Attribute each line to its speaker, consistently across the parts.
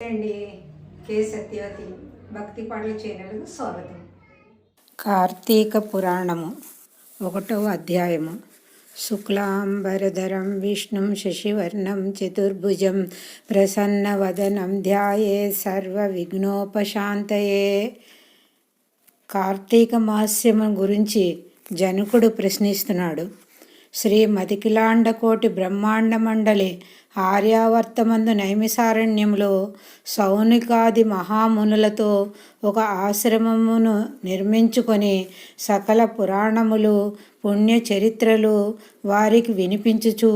Speaker 1: అండి. కే సత్యవతి భక్తి పాటల ఛానల్కు స్వాగతం.
Speaker 2: కార్తీక పురాణము 1వ అధ్యాయము. శుక్లాంబరధరం విష్ణుం శశివర్ణం చతుర్భుజం ప్రసన్నవదనం ధ్యాయేత్ సర్వవిఘ్నోపశాంతయే. కార్తీక మాస్యము గురించి జనకుడు ప్రశ్నిస్తున్నాడు. శ్రీ మతికిలాండకోటి బ్రహ్మాండ మండలి ఆర్యావర్తమందు నైమిసారణ్యంలో సౌనికాది మహామునులతో ఒక ఆశ్రమమును నిర్మించుకొని సకల పురాణములు పుణ్యచరిత్రలు వారికి వినిపించుచు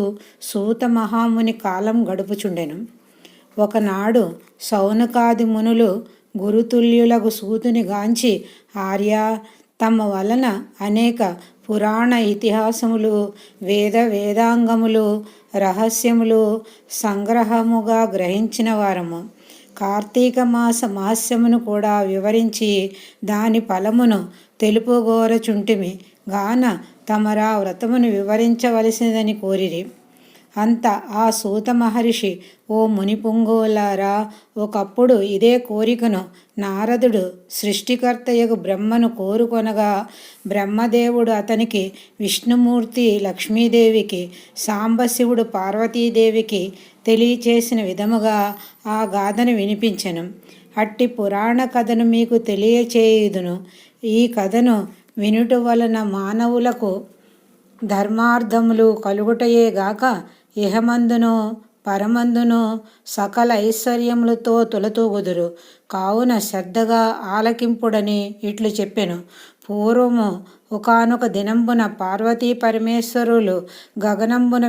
Speaker 2: సూత మహాముని కాలం గడుపుచుండెను. ఒకనాడు సౌనకాది మునులు గురుతుల్యులకు సూతుని గాంచి, ఆర్య, తమ వలన అనేక పురాణ ఇతిహాసములు వేదాంగములు రహస్యములు సంగ్రహముగా గ్రహించిన వారము. కార్తీక మాస మహస్యమును కూడా వివరించి దాని ఫలమును తెలుపుగోరచుంటిమి గాన తమరా వ్రతమును వివరించవలసినదని కోరిరి. అంత ఆ సూత మహర్షి, ఓ మునిపుంగవులారా, ఒకప్పుడు ఇదే కోరికను నారదుడు సృష్టికర్తయగు బ్రహ్మను కోరుకొనగా బ్రహ్మదేవుడు అతనికి విష్ణుమూర్తి లక్ష్మీదేవికి సాంబశివుడు పార్వతీదేవికి తెలియచేసిన విధముగా ఆ గాథను వినిపించెను. అట్టి పురాణ కథను మీకు తెలియచేయుదును. ఈ కథను వినుట వలన మానవులకు ధర్మార్థములు కలుగుటయే గాక ఇహమందును పరమందును సకల ఐశ్వర్యములతో తులతూగుదురు. కావున శ్రద్ధగా ఆలకింపుడని ఇట్లు చెప్పెను. పూర్వము ఒకానొక దినంబున పార్వతీ పరమేశ్వరులు గగనంబున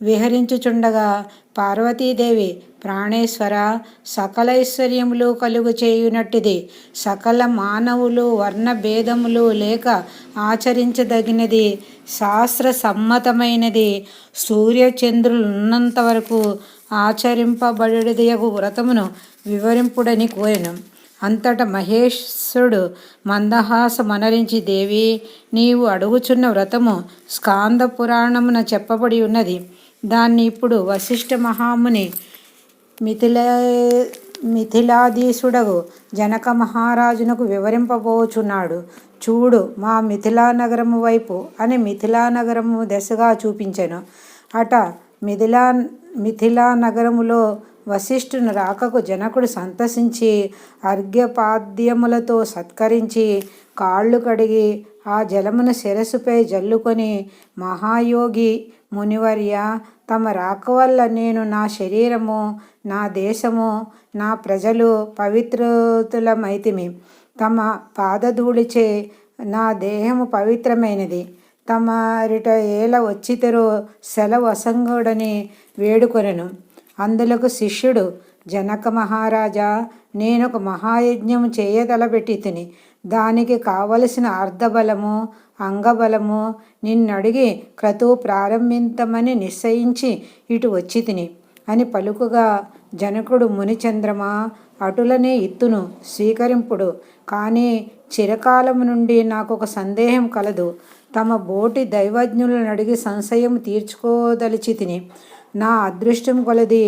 Speaker 2: విహరించుచుండగా పార్వతీదేవి, ప్రాణేశ్వర, సకలైశ్వర్యములు కలుగు చేయునట్టిది సకల మానవులు వర్ణభేదములు లేక ఆచరించదగినది శాస్త్ర సమ్మతమైనది సూర్యచంద్రులున్నంత వరకు ఆచరింపబడేదియగు వ్రతమును వివరింపుడని కోరెను. అంతటా మహేశ్వరుడు మందహాసమనరించి, దేవి, నీవు అడుగుచున్న వ్రతము స్కాంద పురాణమున చెప్పబడి ఉన్నది. దాన్ని ఇప్పుడు వశిష్ఠ మహాముని మిథిలాధీశుడగు జనక మహారాజునకు వివరింపబోచున్నాడు. చూడు, మా మిథిలా నగరము వైపు అని మిథిలా నగరము దశగా చూపించెను. అట మిథిలా నగరములో వశిష్ఠుని రాకకు జనకుడు సంతసించి అర్ఘ్యపాద్యములతో సత్కరించి కాళ్ళు కడిగి ఆ జలమును శిరస్సుపై జల్లుకొని, మహాయోగి మునివర్య, తమ రాక వల్ల నేను నా శరీరము, నా దేశము, నా ప్రజలు పవిత్రులమైతిమి. తమ పాదధూళిచే నా దేహము పవిత్రమైనది. తమరిట ఏల వచ్చితరో సెలవు అసంగుడని వేడుకొనెను. అందులకు శిష్యుడు, జనక మహారాజా, నేనొక మహాయజ్ఞము చేయతలపెట్టి తిని దానికి కావలసిన అర్ధబలము అంగబలము నిన్నడిగి క్రతువు ప్రారంభించమని నిశ్చయించి ఇటు వచ్చి తిని అని పలుకుగా, జనకుడు, మునిచంద్రమా, అటులనే ఇత్తును స్వీకరింపుడు. కానీ చిరకాలము నుండి నాకు ఒక సందేహం కలదు. తమ బోటి దైవజ్ఞులను అడిగి సంశయం తీర్చుకోదలిచి తిని. నా అదృష్టం కొలది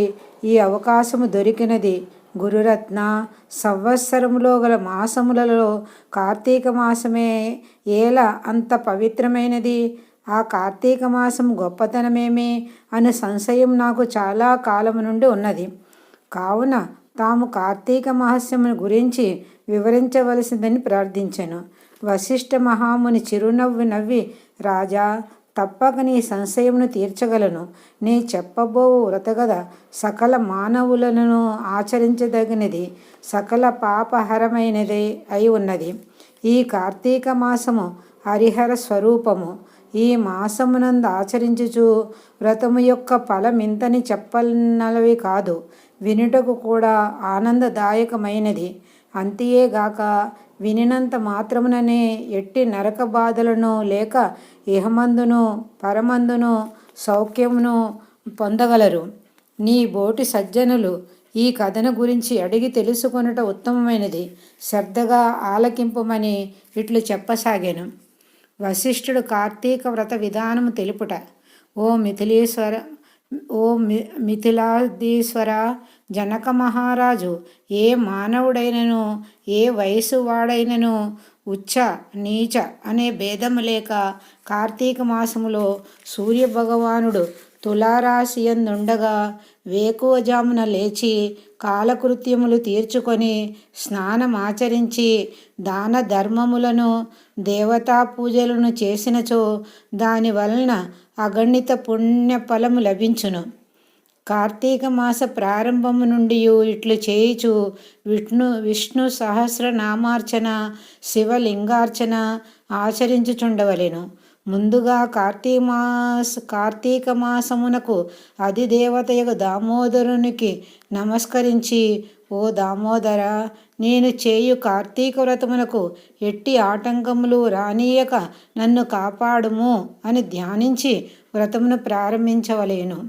Speaker 2: ఈ అవకాశము దొరికినది. గురురత్న, సంవత్సరములో గల మాసములలో కార్తీక మాసమే ఏలా అంత పవిత్రమైనది? ఆ కార్తీక మాసం గొప్పతనమేమి అనే సంశయం నాకు చాలా కాలము నుండి ఉన్నది. కావున తాము కార్తీక మహస్యమును గురించి వివరించవలసిందని ప్రార్థించెను. వశిష్ఠ మహాముని చిరునవ్వు నవ్వి, రాజా, తప్పక నీ సంశయమును తీర్చగలను. నీ చెప్పబోవు వ్రతగద సకల మానవులను ఆచరించదగినది, సకల పాపహరమైనది అయి ఉన్నది. ఈ కార్తీక మాసము హరిహర స్వరూపము. ఈ మాసమునందు ఆచరించుచు వ్రతము యొక్క ఫలమింతని చెప్పనలవి కాదు, వినుటకు కూడా ఆనందదాయకమైనది. అంతేగాక వినినంత మాత్రముననే ఎట్టి నరక బాధలను లేక ఇహమందును పరమందును సౌఖ్యమును పొందగలరు. నీ బోటి సజ్జనులు ఈ కథను గురించి అడిగి తెలుసుకొనుట ఉత్తమమైనది. శ్రద్ధగా ఆలకింపమని ఇట్లు చెప్పసాగాను. వశిష్ఠుడు కార్తీక వ్రత విధానము తెలుపుట. ఓ ఓ మిథిలాధీశ్వర, జనక మహారాజు ఏ మానవుడైనను ఏ వయసు వాడైనను ఉచ్చ నీచ అనే భేదము లేక కార్తీక మాసములో సూర్యభగవానుడు తులారాశియందుండగా వేకువజామున లేచి కాలకృత్యములు తీర్చుకొని స్నానమాచరించి దాన ధర్మములను దేవతా పూజలను చేసినచో దాని వలన అగణిత పుణ్య ఫలము లభించును. కార్తీక మాస ప్రారంభము నుండి ఇట్లు చేయుచు విష్ణు సహస్రనామార్చన శివలింగార్చన ఆచరించుచుండవలెను. ముందుగా కార్తీక మాసమునకు అధిదేవతయగు దామోదరునికి నమస్కరించి, ఓ దామోదర, నేను చేయు కార్తీక వ్రతమునకు ఎట్టి ఆటంకములు రానీయక నన్ను కాపాడుము అని ధ్యానించి వ్రతమును ప్రారంభించవలేను.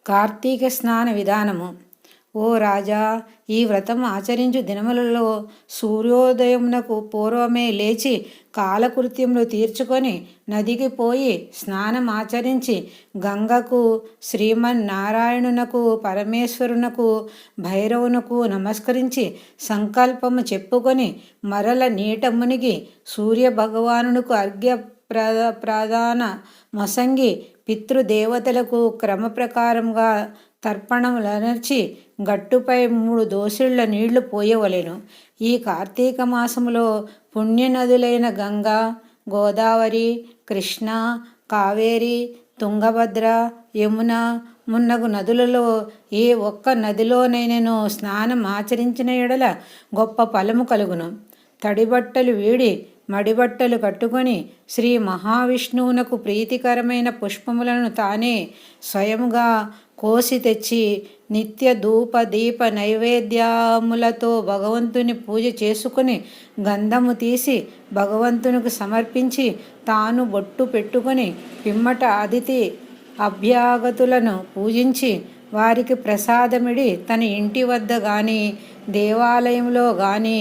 Speaker 2: కార్తీక స్నాన విధానము. ఓ రాజా, ఈ వ్రతం ఆచరించు దినములలో సూర్యోదయమునకు పూర్వమే లేచి కాలకృత్యములు తీర్చుకొని నదికి పోయి స్నానమాచరించి గంగకు, శ్రీమన్నారాయణునకు, పరమేశ్వరునకు, భైరవునకు నమస్కరించి సంకల్పము చెప్పుకొని మరల నీట మునిగి సూర్యభగవానునకు అర్ఘ్య ప్రధాన మొసంగి పితృదేవతలకు క్రమప్రకారంగా తర్పణములనర్చి గట్టుపై 3 దోసిళ్ల నీళ్లు పోయవలెను. ఈ కార్తీక మాసములో పుణ్యనదులైన గంగా, గోదావరి, కృష్ణ, కావేరి, తుంగభద్ర, యమున మున్నగు నదులలో ఏ ఒక్క నదిలోనైనను స్నానం ఆచరించిన ఎడల గొప్ప ఫలము కలుగును. తడిబట్టలు వీడి మడిబట్టలు కట్టుకొని శ్రీ మహావిష్ణువునకు ప్రీతికరమైన పుష్పములను తానే స్వయముగా కోసి తెచ్చి నిత్య ధూప దీప నైవేద్యములతో భగవంతుని పూజ చేసుకుని గంధము తీసి భగవంతునికి సమర్పించి తాను బొట్టు పెట్టుకొని పిమ్మట అతిథి అభ్యాగతులను పూజించి వారికి ప్రసాదమిడి తన ఇంటి వద్ద కానీ దేవాలయంలో కానీ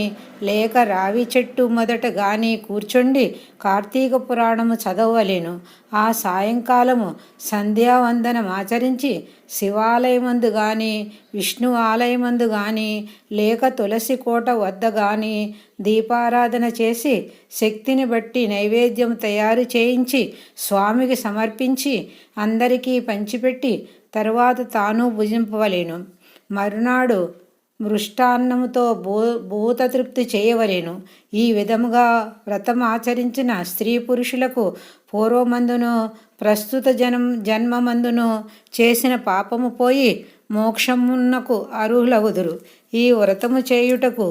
Speaker 2: లేక రావి చెట్టు మొదట కానీ కూర్చుండి కార్తీక పురాణము చదవలేను. ఆ సాయంకాలము సంధ్యావందనం ఆచరించి శివాలయమందు కానీ విష్ణు ఆలయమందు కానీ లేక తులసి కోట వద్ద కానీ దీపారాధన చేసి శక్తిని బట్టి నైవేద్యం తయారు చేయించి స్వామికి సమర్పించి అందరికీ పంచిపెట్టి తరువాత తాను భుజింపవలేను. మరునాడు మృష్టాన్నముతో భూతతృప్తి చేయవలెను. ఈ విధముగా వ్రతం ఆచరించిన స్త్రీ పురుషులకు పూర్వమందును ప్రస్తుత జన్మమందును చేసిన పాపము పోయి మోక్షమునకు అర్హులగుదురు. ఈ వ్రతము చేయుటకు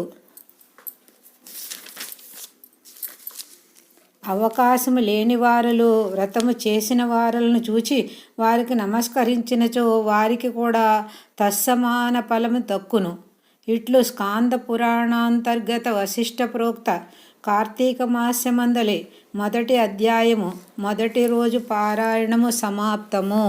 Speaker 2: అవకాశము లేని వారలు వ్రతము చేసిన వారలను చూచి వారికి నమస్కరించినచో వారికి కూడా తత్సమాన ఫలము దక్కును. ఇట్లు స్కాంద పురాణాంతర్గత వశిష్ఠ ప్రోక్త కార్తీక మాసమందలి మొదటి అధ్యాయము మొదటి రోజు పారాయణము సమాప్తము.